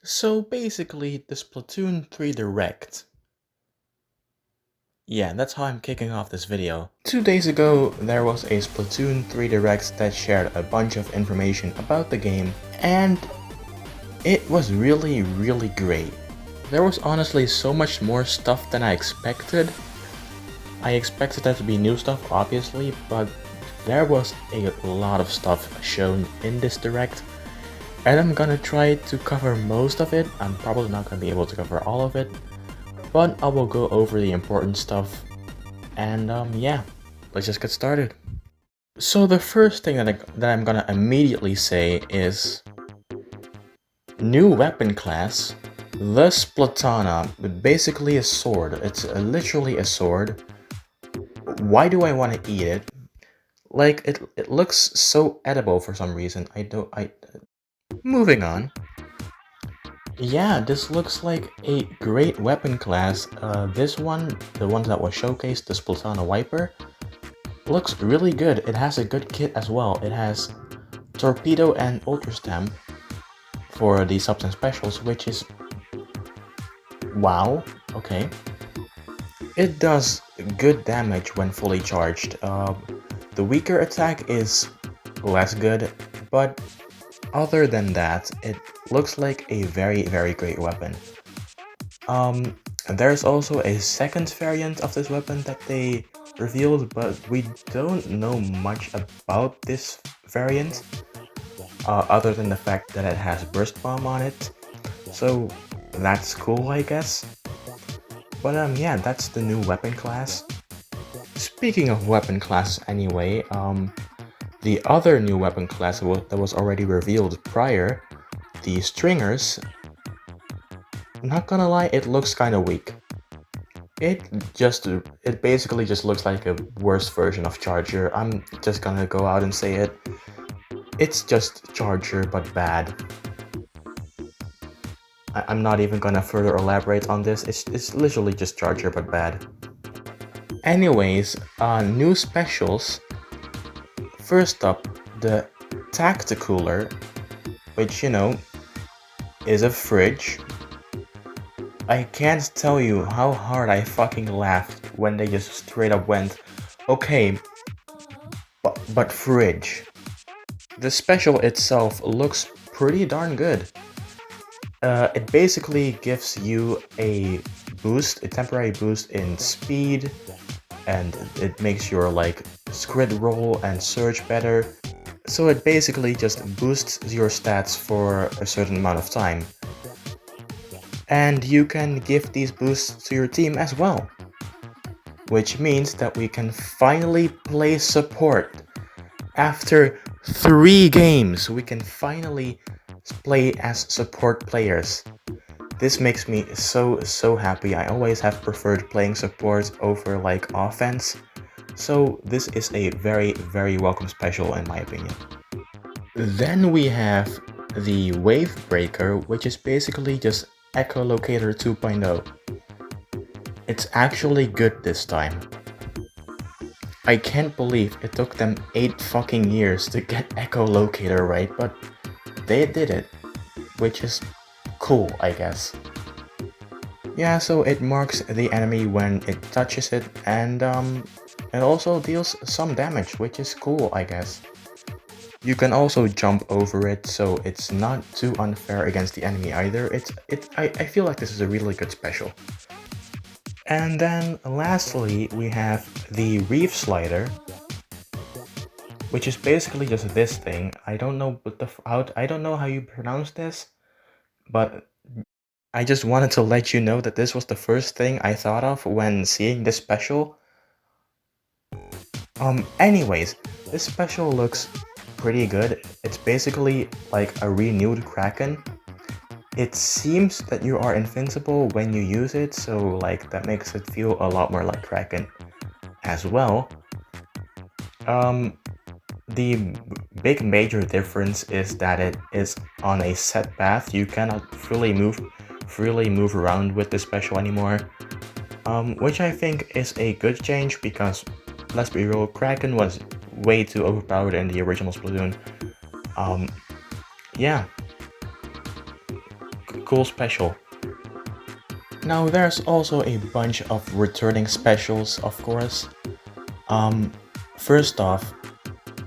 So basically, the Splatoon 3 Direct. Yeah, that's how I'm kicking off this video. 2 days ago, there was a Splatoon 3 Direct that shared a bunch of information about the game, and it was really great. There was honestly so much more stuff than I expected. I expected there to be new stuff, obviously, but there was a lot of stuff shown in this Direct, and I'm gonna try to cover most of it. I'm probably not gonna be able to cover all of it, but I will go over the important stuff, and yeah, let's just get started. So the first thing that I'm gonna immediately say is new weapon class, the Splatana, basically a sword. It's literally a sword. Why do I want to eat it? Like, it looks so edible for some reason. Moving on. Yeah, this looks like a great weapon class. This one, the one that was showcased, the Splatana Wiper, looks really good. It has a good kit as well. It has Torpedo and Ultra Stamp for the subs and specials, which is... wow, okay. It does good damage when fully charged. The weaker attack is less good, but other than that, it looks like a very great weapon. There's also a second variant of this weapon that they revealed, but we don't know much about this variant, other than the fact that it has Burst Bomb on it, so that's cool, I guess. But yeah, that's the new weapon class. Speaking of weapon classes anyway, the other new weapon class that was already revealed prior, the Stringers, not gonna lie, it looks kinda weak. It basically just looks like a worse version of Charger. I'm just gonna go out and say it. It's just Charger, but bad. I'm not even gonna further elaborate on this. It's literally just Charger, but bad. Anyways, new specials. First up, the Tacticooler, which, you know, is a fridge. I can't tell you how hard I fucking laughed when they just straight up went, okay, but fridge. The special itself looks pretty darn good. It basically gives you a boost, a temporary boost in speed, and it makes your like squid roll and surge better. So it basically just boosts your stats for a certain amount of time. And you can give these boosts to your team as well. Which means that we can finally play support. After 3 games, we can finally play as support players. This makes me so happy. I always have preferred playing support over like offense. So this is a very welcome special in my opinion. Then we have the Wave Breaker, which is basically just Echolocator 2.0. It's actually good this time. I can't believe it took them 8 fucking years to get Echolocator right, but they did it, which is cool, I guess. Yeah, so it marks the enemy when it touches it, and it also deals some damage, which is cool, I guess. You can also jump over it, so it's not too unfair against the enemy either. I feel like this is a really good special. And then lastly, we have the Reef Slider, which is basically just this thing. I don't know I don't know how you pronounce this, but I just wanted to let you know that this was the first thing I thought of when seeing this special. Anyways, this special looks pretty good. It's basically like a renewed Kraken. It seems that you are invincible when you use it, so like that makes it feel a lot more like Kraken as well. The big major difference is that it is on a set path. You cannot freely move around with this special anymore, which I think is a good change because, let's be real, Kraken was way too overpowered in the original Splatoon. Yeah. cool special. Now there's also a bunch of returning specials, of course. First off,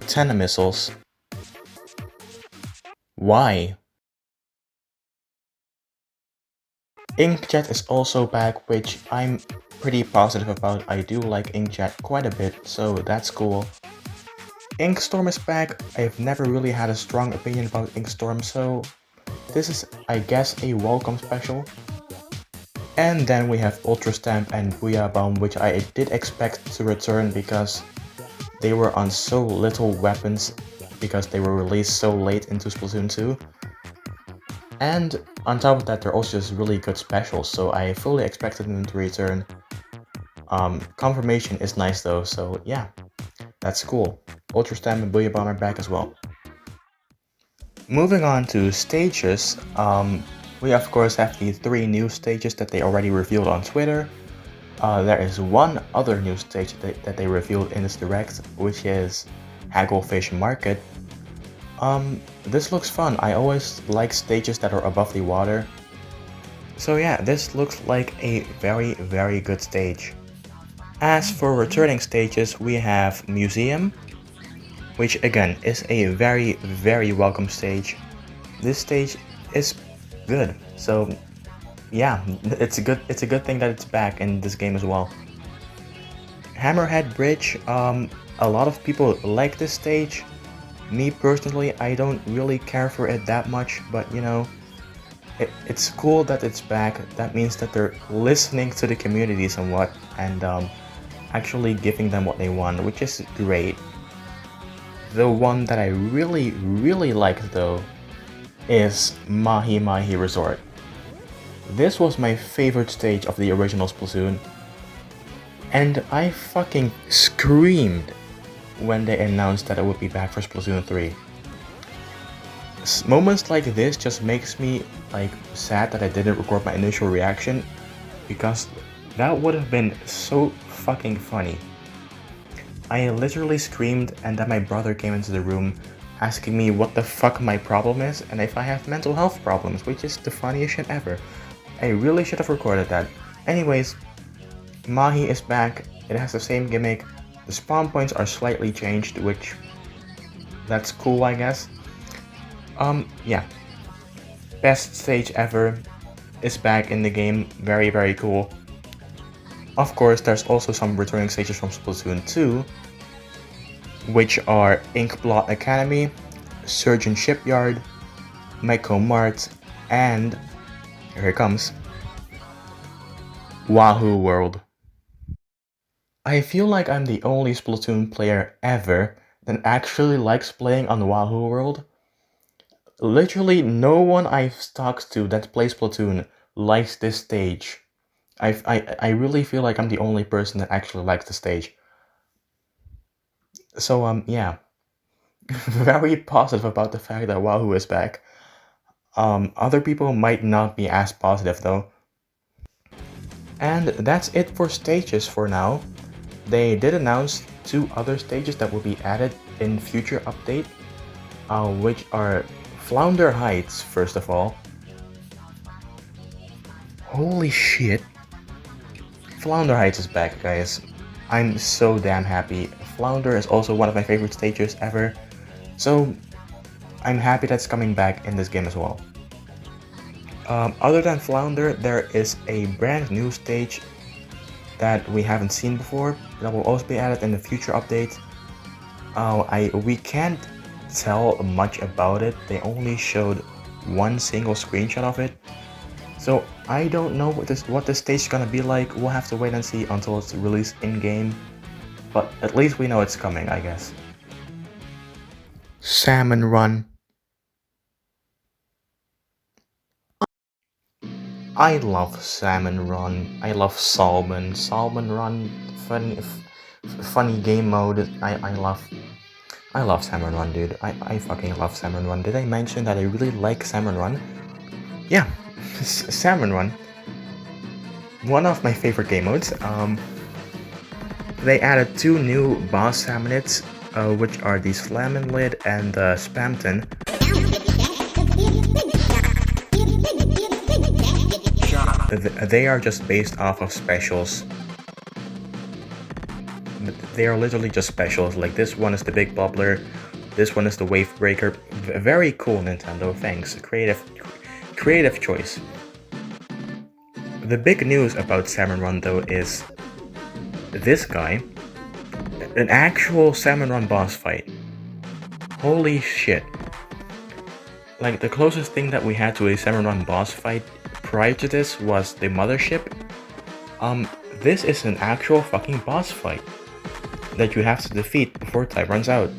Tenna missiles. Why? Inkjet is also back, which I'm pretty positive about. I do like Inkjet quite a bit, so that's cool. Inkstorm is back. I've never really had a strong opinion about Inkstorm, so this is, I guess, a welcome special. And then we have Ultra Stamp and Booyah Bomb, which I did expect to return because they were on so little weapons because they were released so late into Splatoon 2. And on top of that, they're also just really good specials, so I fully expected them to return. Confirmation is nice though, so yeah, that's cool. Ultra Stamp and Booyah Bomb are back as well. Moving on to stages, we of course have the 3 new stages that they already revealed on Twitter. There is one other new stage that they revealed in this direct, which is Hagglefish Market. This looks fun. I always like stages that are above the water. So yeah, this looks like a very good stage. As for returning stages, we have Museum, which again is a very welcome stage. This stage is good, so yeah, it's a good thing that it's back in this game as well. Hammerhead Bridge, a lot of people like this stage. Me personally, I don't really care for it that much, but you know, it's cool that it's back. That means that they're listening to the community somewhat and actually giving them what they want, which is great. The one that I really liked though is Mahi Mahi Resort. This was my favorite stage of the original Splatoon, and I fucking screamed when they announced that it would be back for Splatoon 3. Moments like this just makes me like sad that I didn't record my initial reaction, because that would have been so fucking funny. I literally screamed, and then my brother came into the room asking me what the fuck my problem is and if I have mental health problems, which is the funniest shit ever. I really should have recorded that. Anyways, Mahi is back. It has the same gimmick. The spawn points are slightly changed, which that's cool, I guess. Yeah. Best stage ever is back in the game. Very cool. Of course, there's also some returning stages from Splatoon 2, which are Inkblot Academy, Surgeon Shipyard, Mecho Mart, and here it comes, Wahoo World. I feel like I'm the only Splatoon player ever that actually likes playing on Wahoo World. Literally no one I've talked to that plays Splatoon likes this stage. I really feel like I'm the only person that actually likes the stage. So yeah, very positive about the fact that Wahoo is back. Other people might not be as positive though. And that's it for stages for now. They did announce 2 other stages that will be added in future update, which are Flounder Heights, first of all. Holy shit. Flounder Heights is back, guys. I'm so damn happy. Flounder is also one of my favorite stages ever, so I'm happy that's coming back in this game as well. Other than Flounder, there is a brand new stage that we haven't seen before that will also be added in the future update. We can't tell much about it. They only showed one single screenshot of it, so I don't know what this stage is gonna be like. We'll have to wait and see until it's released in game, but at least we know it's coming, I guess. Salmon Run. I love Salmon Run. I love Salmon Run. Funny game mode. I love Salmon Run, dude. I fucking love Salmon Run. Did I mention that I really like Salmon Run? Yeah, Salmon Run. One of my favorite game modes. They added 2 new boss salmonids, which are the Slammin' Lid and the Spamton. they are just based off of specials. They are literally just specials. Like this one is the Big Bubbler, this one is the Wave Breaker. Very cool, Nintendo. Thanks. Creative choice. The big news about Salmon Run though is this guy, an actual Salmon Run boss fight. Holy shit. Like the closest thing that we had to a Salmon Run boss fight prior to this was the Mothership. This is an actual fucking boss fight that you have to defeat before time runs out.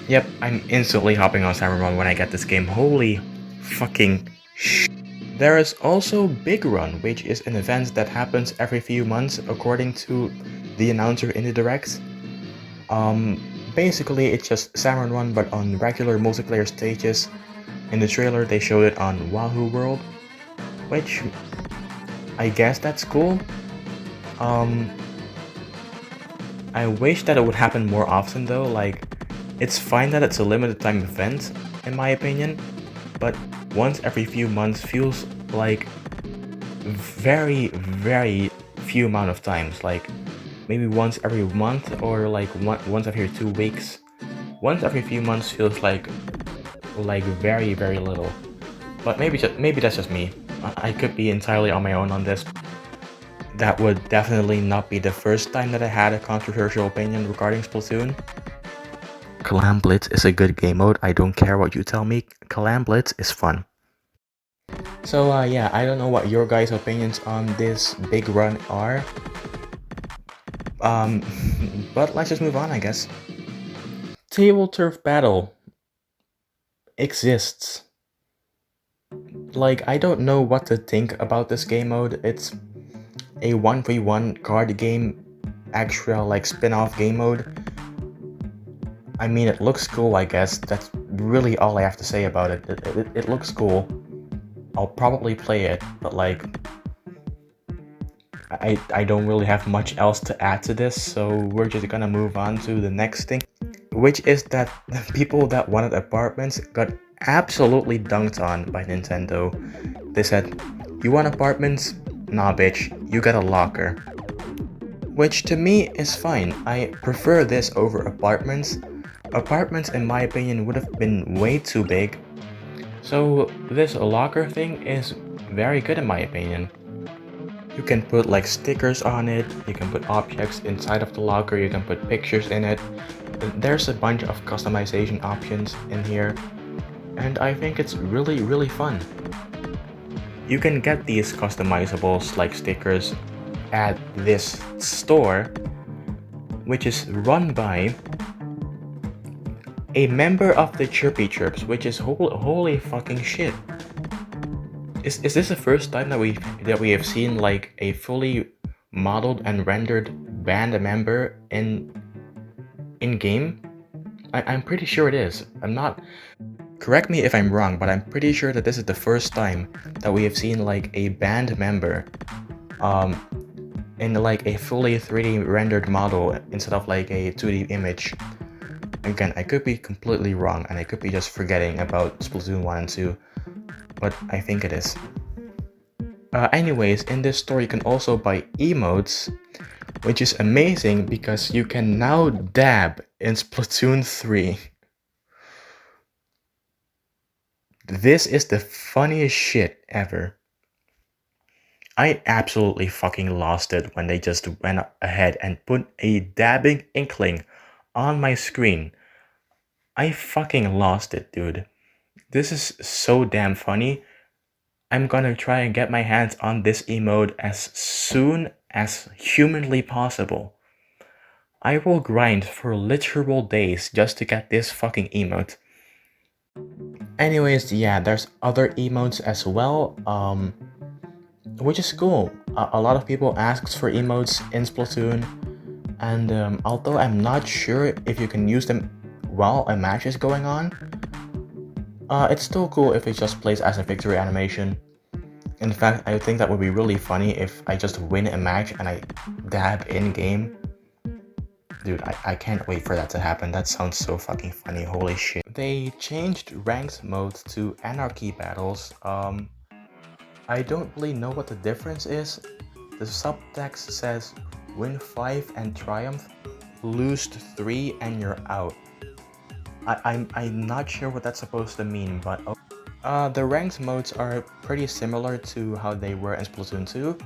Yep, I'm instantly hopping on Salmon Run when I get this game. Holy fucking shit. There is also Big Run, which is an event that happens every few months according to the announcer in the direct. Basically it's just Salmon Run but on regular multiplayer stages. In the trailer they showed it on Wahoo World, which I guess that's cool. I wish that it would happen more often though. Like, it's fine that it's a limited time event in my opinion, but once every few months feels like very few amount of times. Like maybe once every month or like once every 2 weeks. Once every few months feels like very little. But maybe that's just me. I could be entirely on my own on this. That would definitely not be the first time that I had a controversial opinion regarding Splatoon. Clam Blitz is a good game mode. I don't care what you tell me. Clam Blitz is fun. So yeah, I don't know what your guys' opinions on this Big Run are. But let's just move on, I guess. Table Turf Battle exists. Like, I don't know what to think about this game mode. It's a 1v1 card game, actual like spin-off game mode. I mean, it looks cool, I guess. That's really all I have to say about it. It looks cool. I'll probably play it, but like, I don't really have much else to add to this, so we're just gonna move on to the next thing, which is that the people that wanted apartments got absolutely dunked on by Nintendo. They said, "You want apartments? Nah bitch, you got a locker." Which to me is fine. I prefer this over apartments. Apartments in my opinion would have been way too big. So this locker thing is very good in my opinion. You can put like stickers on it, you can put objects inside of the locker, you can put pictures in it. There's a bunch of customization options in here, and I think it's really fun. You can get these customizables like stickers at this store, which is run by a member of the Chirpy Chirps, which is holy fucking shit. Is this the first time that we have seen like a fully modeled and rendered band member in game? I'm pretty sure it is. I'm not. Correct me if I'm wrong, but I'm pretty sure that this is the first time that we have seen like a band member, in like a fully 3D rendered model instead of like a 2D image. Again, I could be completely wrong, and I could be just forgetting about Splatoon 1 and 2. But I think it is. Anyways, in this store you can also buy emotes, which is amazing because you can now dab in Splatoon 3. This is the funniest shit ever. I absolutely fucking lost it when they just went ahead and put a dabbing inkling on my screen. I fucking lost it, dude. This is so damn funny. I'm gonna try and get my hands on this emote as soon as humanly possible. I will grind for literal days just to get this fucking emote. Anyways, yeah, there's other emotes as well, which is cool. A lot of people ask for emotes in Splatoon, and although I'm not sure if you can use them while a match is going on, it's still cool if it just plays as a victory animation. In fact, I think that would be really funny if I just win a match and I dab in-game. Dude, I can't wait for that to happen. That sounds so fucking funny, holy shit. They changed ranked mode to Anarchy battles. I don't really know what the difference is. The subtext says win 5 and triumph, lose 3 and you're out. I'm not sure what that's supposed to mean, but the ranked modes are pretty similar to how they were in Splatoon 2.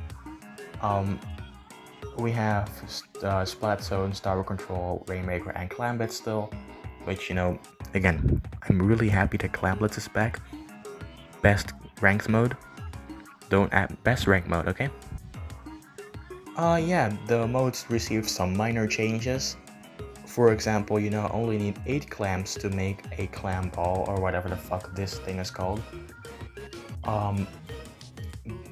We have Splat Zone, Tower Control, Rainmaker, and Clickbait still, which, you know, again, I'm really happy that Clickbait is back. Best ranked mode. Don't add best ranked mode, okay? Yeah, the modes received some minor changes. For example, you now only need 8 clams to make a clam ball, or whatever the fuck this thing is called.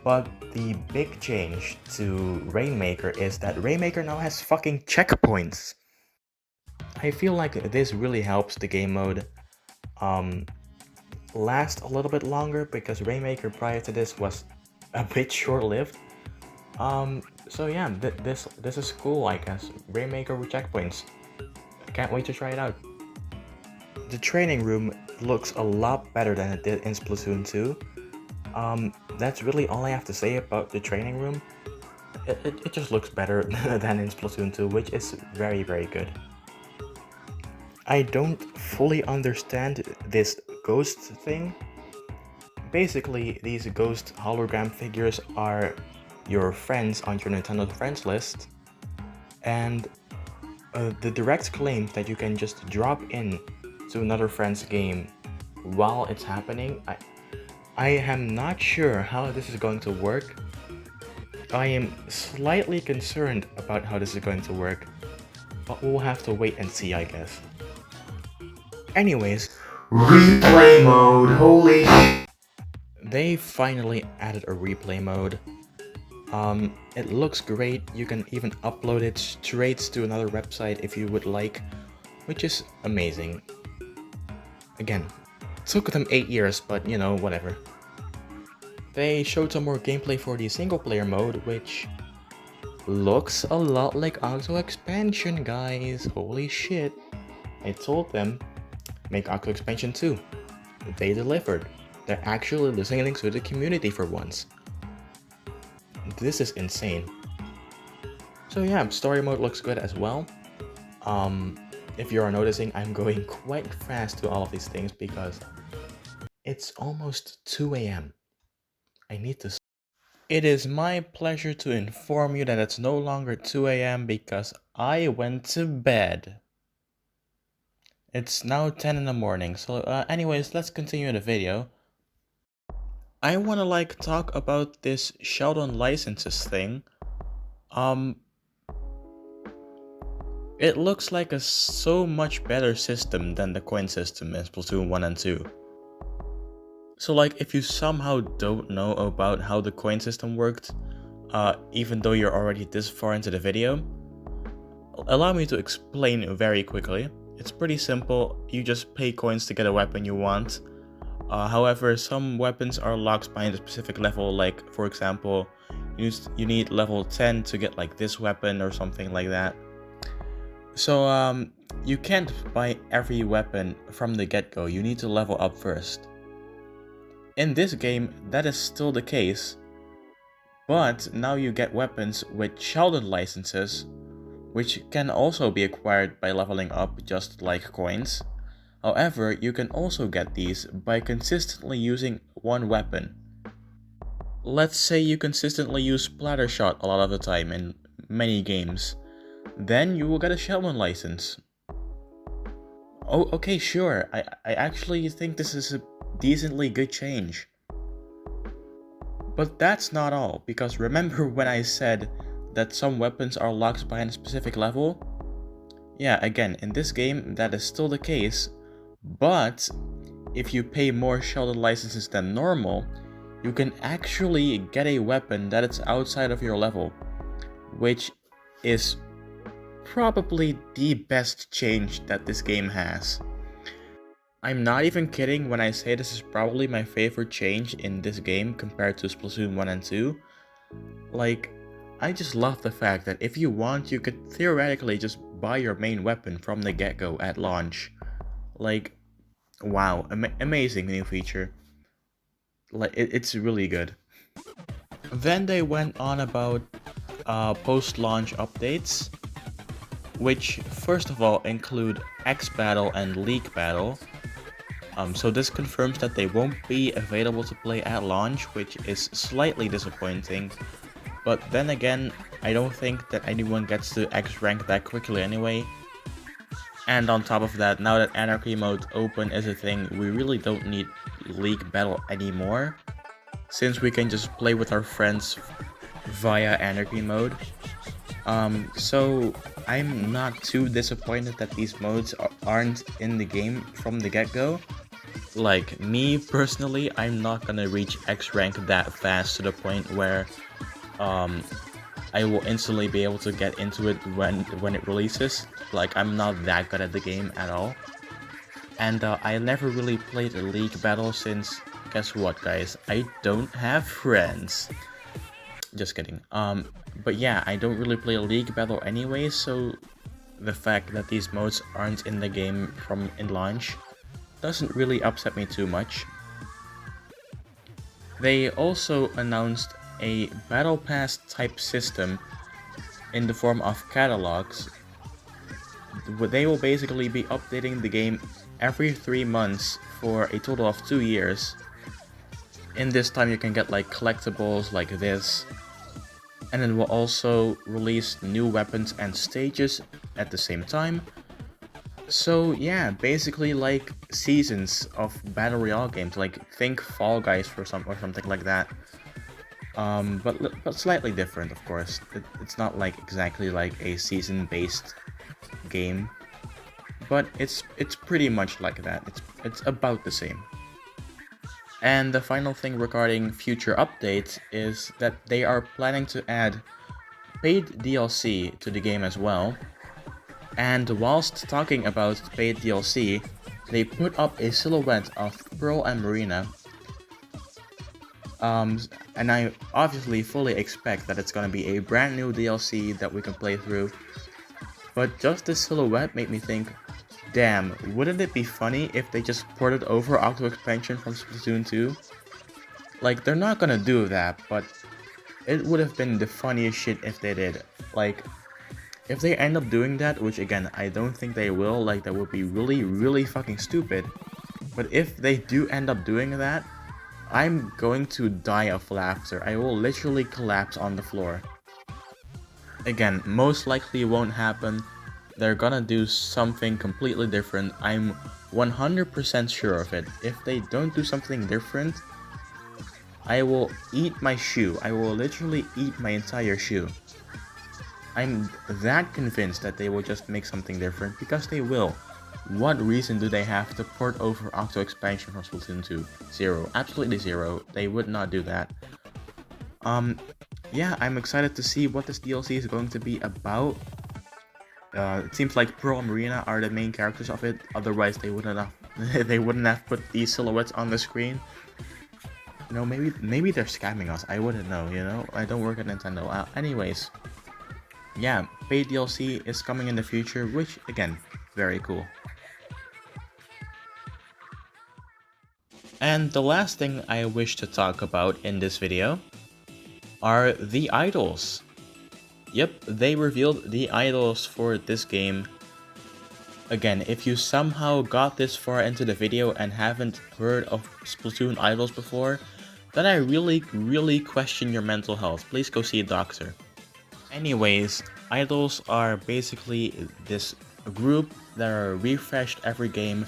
But the big change to Rainmaker is that Rainmaker now has fucking checkpoints. I feel like this really helps the game mode last a little bit longer, because Rainmaker prior to this was a bit short-lived. So yeah, this is cool, I guess. Rainmaker with checkpoints. Can't wait to try it out. The training room looks a lot better than it did in Splatoon 2. That's really all I have to say about the training room. It just looks better than in Splatoon 2, which is very, very good. I don't fully understand this ghost thing. Basically, these ghost hologram figures are your friends on your Nintendo friends list, and the direct claim that you can just drop in to another friend's game while it's happening, I am not sure how this is going to work. I am slightly concerned about how this is going to work, but we'll have to wait and see, I guess. Anyways, replay mode, holy shit. They finally added a replay mode. It looks great. You can even upload it straight to another website if you would like, which is amazing. Again, took them 8 years, but you know, whatever. They showed some more gameplay for the single player mode, which looks a lot like Octo expansion, guys. Holy shit. I told them, make Octo expansion 2. They delivered. They're actually listening to the community for once. This is insane. So yeah, story mode looks good as well. If you are noticing, I'm going quite fast to all of these things because it's almost 2 a.m. I need to... It is my pleasure to inform you that it's no longer 2 a.m. because I went to bed. It's now 10 in the morning, so anyways, let's continue the video. I wanna talk about this Sheldon licenses thing. It looks like a so much better system than the coin system in Splatoon 1 and 2. So if you somehow don't know about how the coin system worked, even though you're already this far into the video, allow me to explain very quickly. It's pretty simple. You just pay coins to get a weapon you want. However, some weapons are locked behind a specific level, like for example, you need level 10 to get this weapon or something like that. So you can't buy every weapon from the get-go, you need to level up first. In this game, that is still the case, but now you get weapons with Sheldon licenses, which can also be acquired by leveling up just like coins. However, you can also get these by consistently using one weapon. Let's say you consistently use Splatter Shot a lot of the time in many games. Then you will get a Sheldon license. Oh, okay, sure. I actually think this is a decently good change. But that's not all, because remember when I said that some weapons are locked behind a specific level? Yeah, again, in this game that is still the case, but if you pay more Sheldon licenses than normal, you can actually get a weapon that is outside of your level, which is probably the best change that this game has. I'm not even kidding when I say this is probably my favorite change in this game compared to Splatoon 1 and 2. I just love the fact that if you want, you could theoretically just buy your main weapon from the get-go at launch. Wow, amazing new feature. It's really good. Then they went on about post-launch updates, which first of all include X Battle and League Battle. So this confirms that they won't be available to play at launch, which is slightly disappointing. But then again, I don't think that anyone gets to X rank that quickly anyway. And on top of that, now that Anarchy mode open is a thing, we really don't need League Battle anymore, since we can just play with our friends via Anarchy mode. So I'm not too disappointed that these modes aren't in the game from the get-go. Like, me personally, I'm not gonna reach X rank that fast to the point where I will instantly be able to get into it when it releases. Like, I'm not that good at the game at all. And I never really played a League Battle since, guess what guys, I don't have friends. Just kidding. But yeah, I don't really play a League Battle anyway, so the fact that these modes aren't in the game from in launch doesn't really upset me too much. They also announced a Battle Pass type system in the form of catalogs. They will basically be updating the game every 3 months for a total of 2 years. In this time you can get like collectibles like this, and then we'll also release new weapons and stages at the same time. So yeah, basically like seasons of Battle Royale games, like think Fall Guys or something like that. But slightly different, of course. It's not like exactly like a season-based game, but it's pretty much like that. It's about the same. And the final thing regarding future updates is that they are planning to add paid DLC to the game as well. And whilst talking about paid DLC, they put up a silhouette of Pearl and Marina. And I obviously fully expect that it's gonna be a brand new DLC that we can play through. But just the silhouette made me think, damn, wouldn't it be funny if they just ported over Octo expansion from Splatoon 2? Like, they're not gonna do that, but it would have been the funniest shit if they did. Like, if they end up doing that, which again, I don't think they will, like that would be really, really fucking stupid. But if they do end up doing that, I'm going to die of laughter. I will literally collapse on the floor. Again, most likely won't happen. They're gonna do something completely different. I'm 100% sure of it. If they don't do something different, I will eat my shoe. I will literally eat my entire shoe. I'm that convinced that they will just make something different, because they will. What reason do they have to port over Octo expansion from Splatoon 2? Zero. Absolutely zero. They would not do that. Yeah, I'm excited to see what this DLC is going to be about. It seems like Pearl and Marina are the main characters of it, otherwise they wouldn't have they wouldn't have put these silhouettes on the screen. You know, maybe they're scamming us. I wouldn't know, you know? I don't work at Nintendo. Anyways, yeah, paid DLC is coming in the future, which again, very cool. And the last thing I wish to talk about in this video are the idols. Yep, they revealed the idols for this game. Again, if you somehow got this far into the video and haven't heard of Splatoon idols before, then I really question your mental health. Please go see a doctor. Anyways, idols are basically this group that are refreshed every game,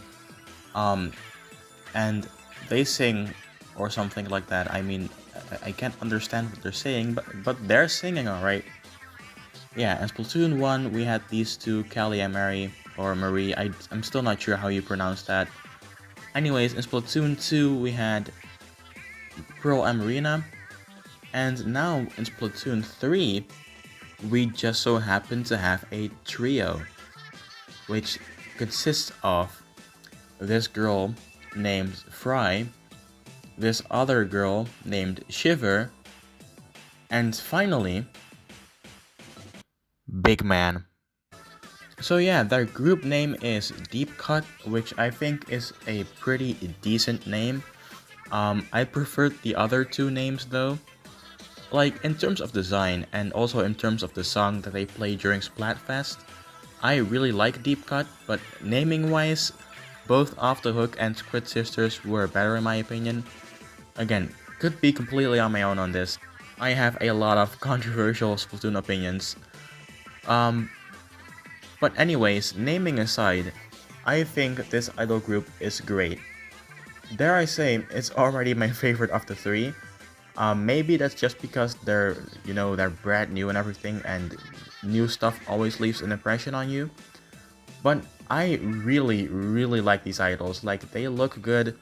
and they sing or something like that. I mean, I can't understand what they're saying, but they're singing alright. Yeah, in Splatoon 1 we had these two, Callie and Mary, or Marie, I'm still not sure how you pronounce that. Anyways, in Splatoon 2 we had Pearl and Marina, and now in Splatoon 3 we just so happen to have a trio, which consists of this girl named Fry, this other girl named Shiver, and finally, Big Man. So yeah, their group name is Deep Cut, which I think is a pretty decent name. I preferred the other two names though. Like, in terms of design, and also in terms of the song that they play during Splatfest, I really like Deep Cut, but naming-wise, both Off the Hook and Squid Sisters were better in my opinion. Again, could be completely on my own on this. I have a lot of controversial Splatoon opinions. But anyways, naming aside, I think this idol group is great. Dare I say, it's already my favorite of the three. Maybe that's just because they're brand new and everything, and new stuff always leaves an impression on you. But I really, really like these idols. Like, they look good.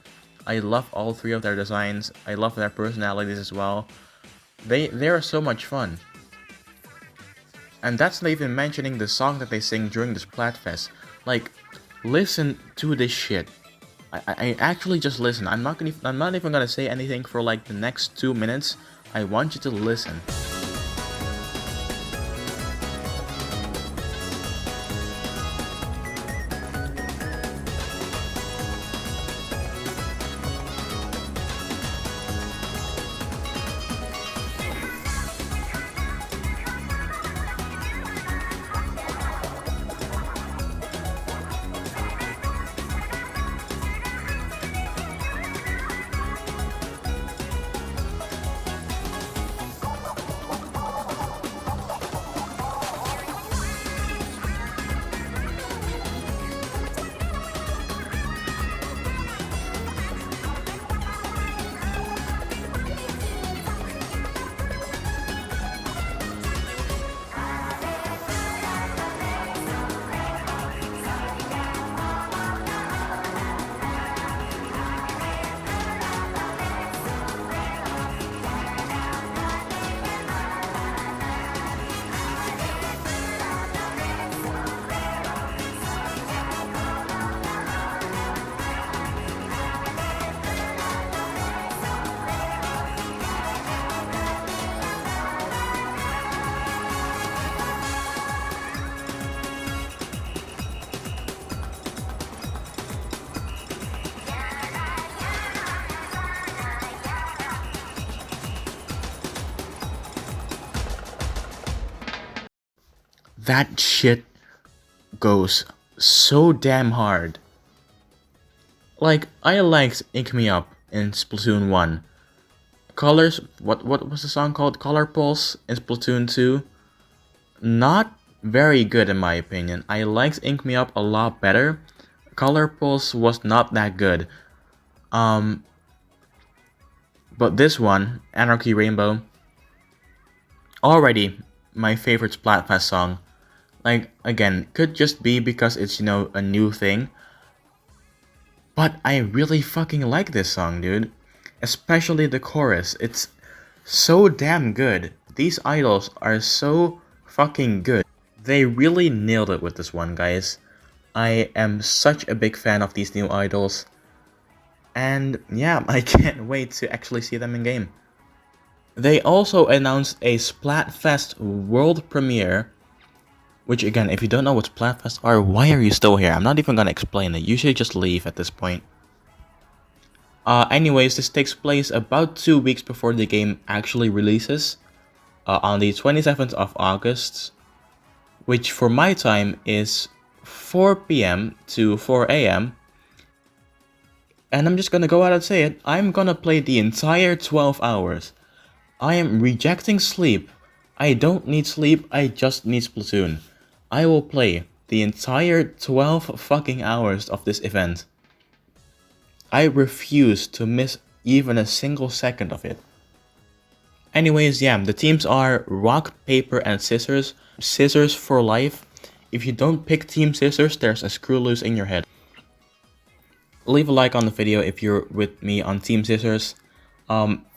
I love all three of their designs. I love their personalities as well. They are so much fun. And that's not even mentioning the song that they sing during this Splatfest. Like, listen to this shit. I actually just listen. I'm not even gonna say anything for like the next 2 minutes. I want you to listen. That shit goes so damn hard. Like, I liked Ink Me Up in Splatoon 1. Colors, what was the song called? Color Pulse in Splatoon 2. Not very good in my opinion. I liked Ink Me Up a lot better. Color Pulse was not that good. But this one, Anarchy Rainbow, already my favorite Splatfest song. Like, again, could just be because it's, a new thing. But I really fucking like this song, dude. Especially the chorus. It's so damn good. These idols are so fucking good. They really nailed it with this one, guys. I am such a big fan of these new idols. And yeah, I can't wait to actually see them in game. They also announced a Splatfest world premiere. Which again, if you don't know what Splatfest are, why are you still here? I'm not even gonna explain it. You should just leave at this point. Anyways, this takes place about 2 weeks before the game actually releases. On the 27th of August. Which for my time is 4 PM to 4 AM. And I'm just gonna go out and say it. I'm gonna play the entire 12 hours. I am rejecting sleep. I don't need sleep, I just need Splatoon. I will play the entire 12 fucking hours of this event. I refuse to miss even a single second of it. Anyways, yeah, the teams are rock, paper, and scissors. Scissors for life. If you don't pick Team Scissors, there's a screw loose in your head. Leave a like on the video if you're with me on Team Scissors.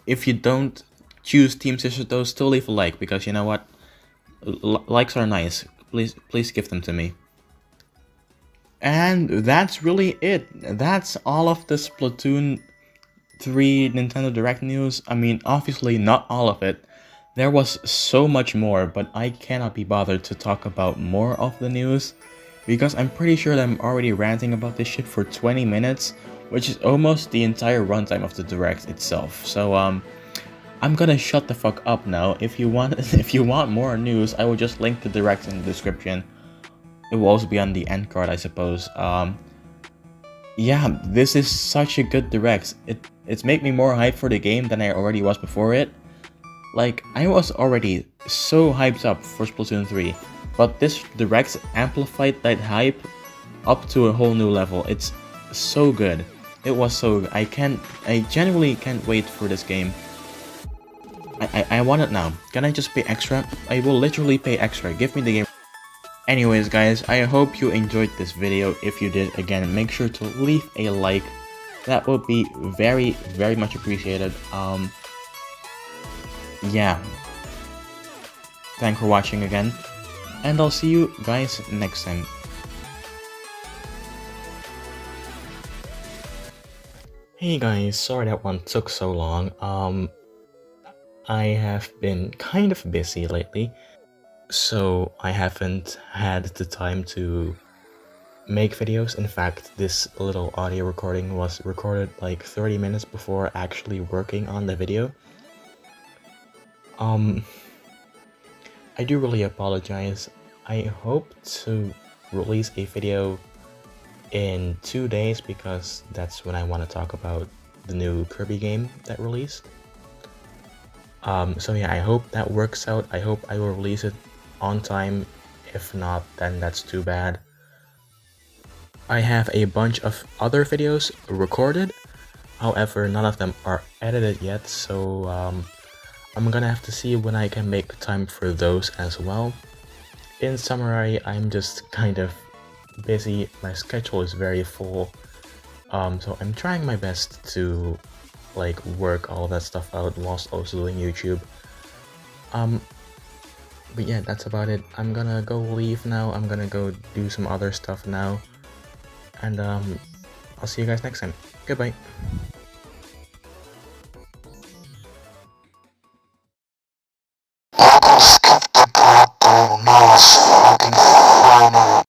If you don't choose Team Scissors though, still leave a like, because you know what? Likes are nice. Please give them to me. And that's really it. That's all of the Splatoon 3 Nintendo Direct news. I mean, obviously not all of it. There was so much more, but I cannot be bothered to talk about more of the news, because I'm pretty sure that I'm already ranting about this shit for 20 minutes, which is almost the entire runtime of the Direct itself. So, I'm gonna shut the fuck up now. If you want if you want more news, I will just link the directs in the description. It will also be on the end card, I suppose. Yeah, this is such a good direct. It's made me more hyped for the game than I already was before it. Like, I was already so hyped up for Splatoon 3, but this direct amplified that hype up to a whole new level. It's so good. It was so good. I genuinely can't wait for this game. I want it now. Can I just pay extra? I will literally pay extra. Give me the game. Anyways guys, I hope you enjoyed this video. If you did, again, make sure to leave a like. That would be very, very much appreciated. Yeah. Thanks for watching again. And I'll see you guys next time. Hey guys, sorry that one took so long. I have been kind of busy lately, so I haven't had the time to make videos. In fact, this little audio recording was recorded like 30 minutes before actually working on the video. I do really apologize. I hope to release a video in 2 days because that's when I want to talk about the new Kirby game that released. So yeah, I hope that works out. I hope I will release it on time. If not, then that's too bad. I have a bunch of other videos recorded, however none of them are edited yet, so I'm gonna have to see when I can make time for those as well. In summary, I'm just kind of busy. My schedule is very full, so I'm trying my best to like work all that stuff out whilst also doing YouTube. But yeah, that's about it. I'm gonna go leave now. I'm gonna go do some other stuff now. And I'll see you guys next time. Goodbye.